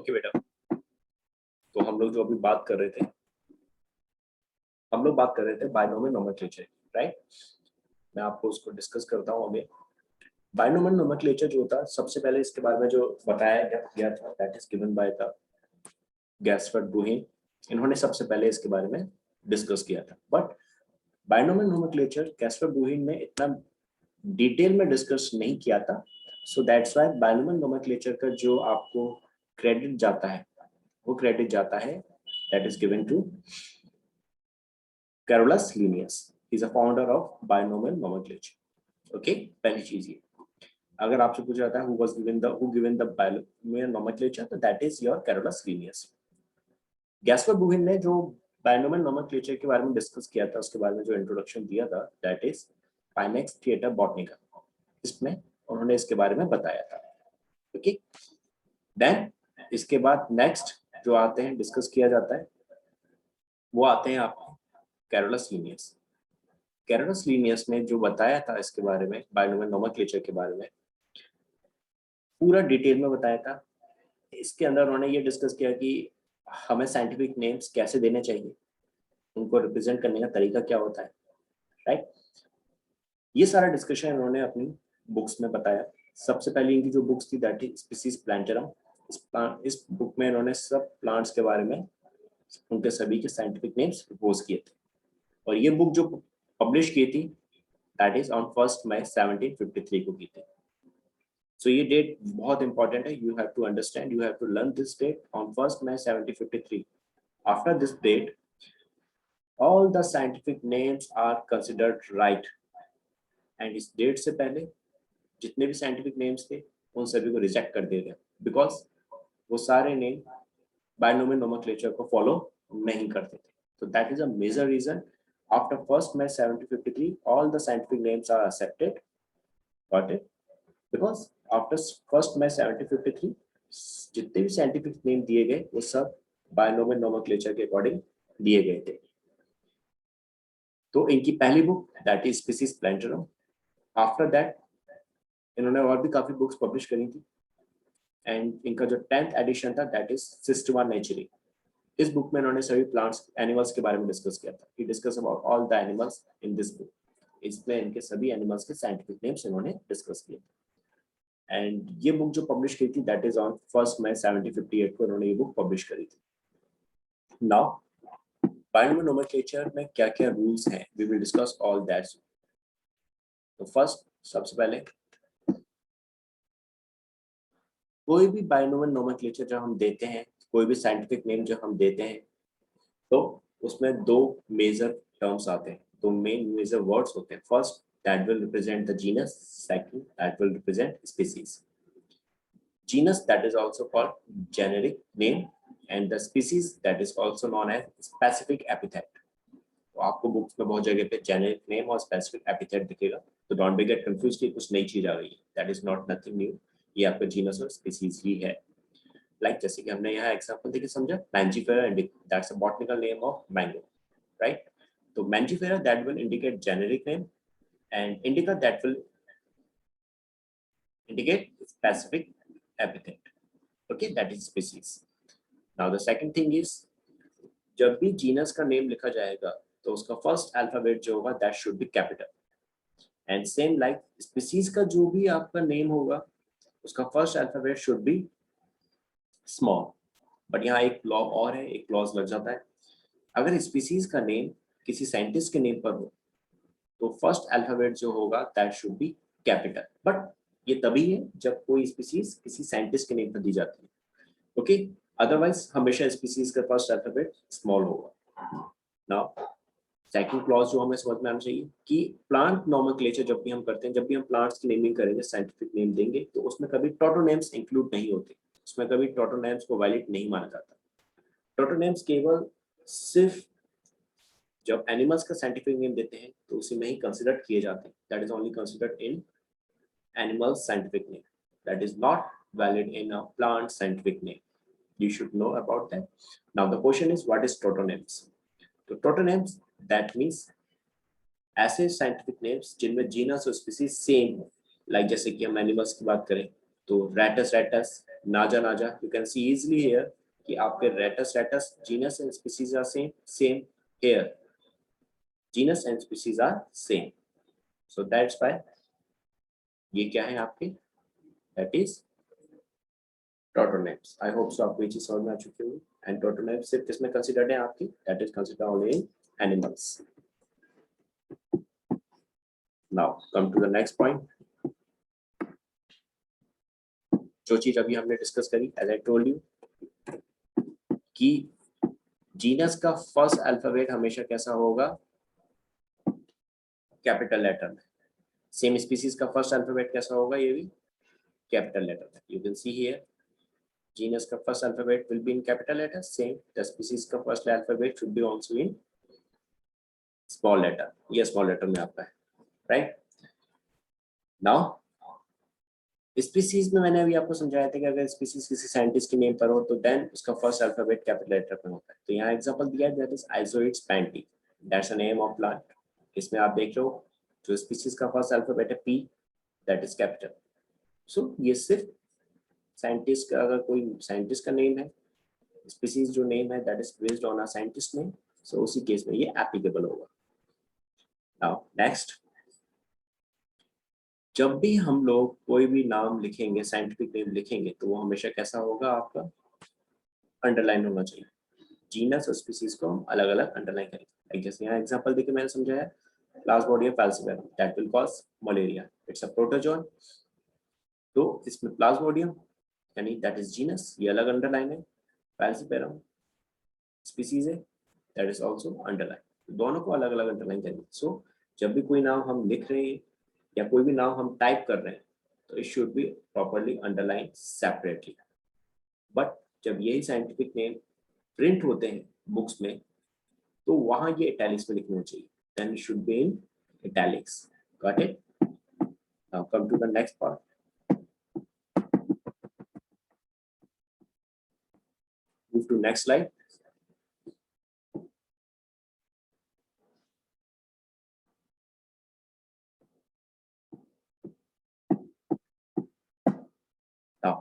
Okay बेटा, तो हम लोग जो अभी बात कर रहे थे, हम लोग बात कर रहे थे बायनोमियल नोमेनक्लेचर, राइट। मैं आपको उसको डिस्कस करता हूँ अभी। बायनोमियल नोमेनक्लेचर जो होता है, सबसे पहले इसके बारे में जो बताया गया था, that is given by the Gaspard Bauhin. इन्होंने सबसे पहले इसके बारे में डिस्कस किया था। But binomial nomenclature Gaspard Bauhin ने इतना डिटेल में डिस्कस नहीं किया था। So that's why binomial nomenclature का जो आपको क्रेडिट जाता है, वो क्रेडिट जाता है that is given to Carolus Linnaeus. He is a founder of binomial nomenclature. Okay, पहली चीज ये, अगर आपसे पूछा जाता है who given the binomial nomenclature, तो that is your Carolus Linnaeus. Gaspard Bauhin ने जो बायनोमियल नोमेनक्लेचर के बारे में डिस्कस किया था, उसके बारे में जो इंट्रोडक्शन दिया था, दैट इज पाइनेक्स थिएटर बॉटनिका। इसमें उन्होंने इसके बारे में बताया था। ओके, देन इसके बाद नेक्स्ट जो आते हैं डिस्कस किया जाता है, वो आते हैं आपको कैरोलस लीनियस। कैरोलस लीनियस ने जो बताया था इसके बारे में, बायनोमियल नोमेनक्लेचर के बारे में पूरा डिटेल में बताया था। इसके अंदर उन्होंने ये डिस्कस किया कि हमें साइंटिफिक नेम्स कैसे देने चाहिए, उनको रिप्रेजेंट करने का तरीका क्या होता है, राइट। ये सारा डिस्कशन उन्होंने अपनी बुक्स में बताया। सबसे पहले इनकी जो बुक्स थी दैट इज स्पीसीज प्लांटरम। इस बुक में इन्होंने सब प्लांट्स के बारे में उनके सभी के साइंटिफिक नेम्स प्रपोज किए थे। और ये बुक जो पब्लिश की थी दैट इज ऑन 1 मई 1753 को की थी। सो ये डेट बहुत इंपॉर्टेंट है, you have to understand, you have to learn this date on 1 May 1753। After this date all the scientific names are considered right, and इस डेट से पहले जितने भी साइंटिफिक नेम्स थे उन सभी को रिजेक्ट कर दिया गया, बिकॉज वो सारे नेम बायनोमियल नोमेनक्लेचर को फॉलो नहीं करते थे। So that is a major reason. After 1 May 1753, all the scientific names are accepted. Got it? Because after 1 May 1753, जितने भी scientific name दिए गए वो सब बायनोमियल नोमेनक्लेचर के अकॉर्डिंग दिए गए थे। तो इनकी पहली book that is species प्लांटरम। After that इन्होंने और भी काफी बुक्स पब्लिश करी थी, एंड इनका जो 10th एडिशन था दैट इज सिस्टमा नेचुरी। इस बुक में उन्होंने सभी प्लांट्स एनिमल्स के बारे में डिस्कस किया था। He discuss about all the animals in this book. इसमें इनके सभी एनिमल्स के साइंटिफिक नेम्स इन्होंने डिस्कस किए थे। एंड ये बुक जो पब्लिश की थी दैट इज ऑन 1 मई 1758 को इन्होंने ये बुक पब्लिश करी थी। नाउ बायनोमियल नोमेनक्लेचर में क्या क्या रूल्स हैं, we will discuss all that. तो फर्स्ट, सबसे पहले कोई भी बायनोमियल नोमेनक्लेचर जब हम देते हैं, कोई भी साइंटिफिक नेम जब हम देते हैं, तो उसमें दो मेजर टर्म्स आते हैं, दो मेन मेजर वर्ड्स होते हैं। First that will represent the genus, second that will represent species. Genus that is also called generic name, and the species that is also known as specific epithet. तो आपको books में बहुत जगह पे generic name और specific epithet दिखेगा, तो don't be gate confused कि कुछ नई चीज आ गई है। That is not nothing new, ये आपका जीनस और स्पीसीज ही है। लाइक जैसे कि हमने यहाँ एग्जांपल देके समझा, Mangifera indica, that's a botanical name of mango, right. तो Mangifera that will indicate generic name, and indica that will indicate specific epithet. Okay, that is species. Now the second thing is, जब भी genus का name लिखा जाएगा तो उसका first alphabet जो होगा that should be capital, and same like species का जो भी आपका नेम होगा उसका first alphabet should be small. But यहाँ एक लॉ और है, एक क्लॉज लग जाता है। अगर स्पीसीज का नेम किसी साइंटिस्ट के नेम पर हो तो फर्स्ट अल्फाबेट जो होगा that should be capital, but ये तभी है जब कोई स्पीसीज किसी साइंटिस्ट के नेम पर दी जाती है। ओके, अदरवाइज हमेशा स्पीसीज का फर्स्ट अल्फाबेट स्मॉल होगा। नाउ सेकंड क्लॉज जो हमें समझ में आना चाहिए कि प्लांट नोमेनक्लेचर जब भी हम करते हैं, जब भी हम प्लांट्स की नेमिंग करेंगे, साइंटिफिक नेम देंगे, तो उसमें कभी टोटोनेम्स इंक्लूड नहीं होते, उसमें कभी टोटोनेम्स को वैलिड नहीं माना जाता। टोटोनेम्स केवल सिर्फ जब एनिमल्स का साइंटिफिक नेम देते हैं तो उसी में ही कंसिडर किए जाते हैं। That is only considered in animals scientific name, that is not valid in a plant scientific name. You should know about that. Now the question is, what is totonyms? तो टोटोनेम्स that means ऐसे scientific names जिनमें genus और species same हो। Like जैसे कि हम animals की बात करें तो रैटस रैटस, नाजा नाजा, you can see easily here कि आपके ratus genus and species are same here, genus and species are same, so that's why ये क्या है आपके, that is tautonyms. I hope so आपको ये चीज समझ में आ चुकी होगी। एंड टोटोनेम्स सिर्फ किसमें कंसिडर्ड है आपकी, that is considered only in animals. Now come to the next point. जो चीज अभी हमने डिस्कस करी, एज आई टोल्ड यू कि जीनस का फर्स्ट अल्फाबेट हमेशा कैसा होगा, कैपिटल लेटर में। सेम स्पीसीज का फर्स्ट अल्फाबेट कैसा होगा, ये भी कैपिटल लेटर में। You can see here genus का first alphabet will be in capital letter, same the species का first alphabet should be also in small letter, ये small letter में आता है, right? now species में मैंने अभी आपको समझाया था कि अगर species किसी साइंटिस्ट की नेम पर हो तो then उसका first alphabet capital letter में होता है। तो यहाँ एग्जांपल दिया है, that is Isoides panty, that's a name of plant। इसमें आप देख लो जो species का first alphabet है P, that is capital। so ये सिर्फ साइंटिस्ट का, अगर कोई साइंटिस्ट का नेम है, स्पीसीज जो नेम है that is based on a scientist name, so उसी केस में ये एप्लीकेबल होगा। नाउ नेक्स्ट, जब भी हम लोग कोई भी नाम लिखेंगे, साइंटिफिक नेम लिखेंगे, तो वो हमेशा कैसा होगा, आपका अंडरलाइन होना चाहिए। जीनस और स्पीसीज को हम अलग अलग अंडरलाइन करेंगे। जैसे यहाँ एग्जांपल देके मैंने समझाया, Plasmodium falciparum that will cause malaria, it's a protozoan. तो इसमें प्लाज्मोडियम यानी दैट इज जीनस, ये अलग अंडरलाइन है, फैल्सिपारम स्पीसीज है दैट इज आल्सो अंडरलाइन। दोनों को अलग अलग अंडरलाइन करेंगे। सो जब भी कोई नाम हम लिख रहे हैं या कोई भी नाम हम टाइप कर रहे हैं तो it should B properly underline separately. But जब यही साइंटिफिक नेम प्रिंट होते हैं बुक्स में तो वहां ये इटैलिक्स में लिखना चाहिए, then it should be in italics. Got it? Now come to the next part. Move to next slide. Now,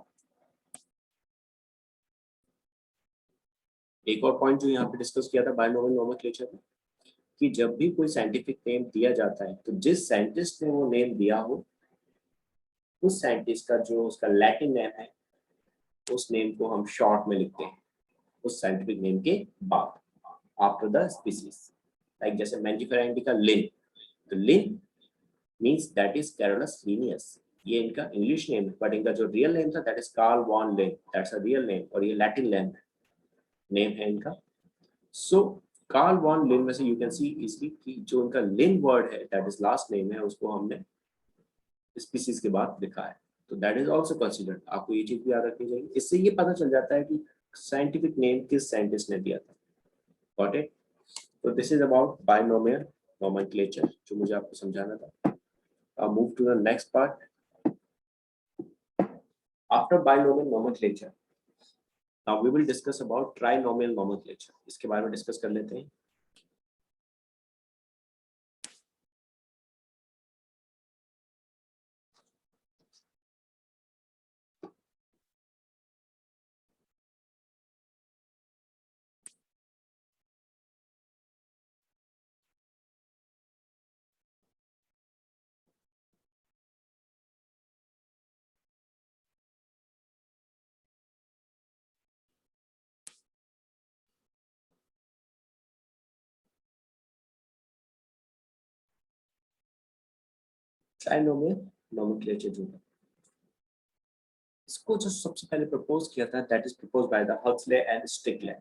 एक और पॉइंट जो यहाँ पे डिस्कस किया था बायनोमियल नोमेनक्लेचर में, कि जब भी कोई साइंटिफिक नेम दिया जाता है तो जिस साइंटिस्ट ने वो नेम दिया हो, उस साइंटिस्ट का जो उसका लैटिन नेम है, उस नेम को हम शॉर्ट में लिखते हैं उस साइंटिफिक नेम के बाद, आफ्टर द स्पीसीज। लाइक जैसे मैंजिफेरा इंडिका लिन, तो Linn means that is Carolus Linnaeus, ये इनका इंग्लिश नेम है, बट इनका जो रियल नेम था that is Carl von Linn, that's a real name, और ये लैटिन नेम है इनका। सो कार्ल वॉन लिन में से यू कैन सी इजली कि जो उनका लिन वर्ड है दैट इज लास्ट नेम है, उसको हमने स्पीसीज के बाद लिखा है, तो दैट इज आल्सो कंसीडर्ड। आपको ये चीज भी याद रखनी चाहिए, इससे ये पता चल जाता है कि साइंटिफिक नेम किस साइंटिस्ट ने दिया था। Got it? तो this is about binomial nomenclature जो मुझे आपको समझाना था। Move to the next part. After binomial nomenclature now we will discuss about trinomial nomenclature. इसके बारे में डिस्कस कर लेते हैं। ट्राइनोमियल नोमेनक्लेचर जो है, इसको जो सबसे पहले प्रपोज किया था that is propose by the Huxley and Stickland.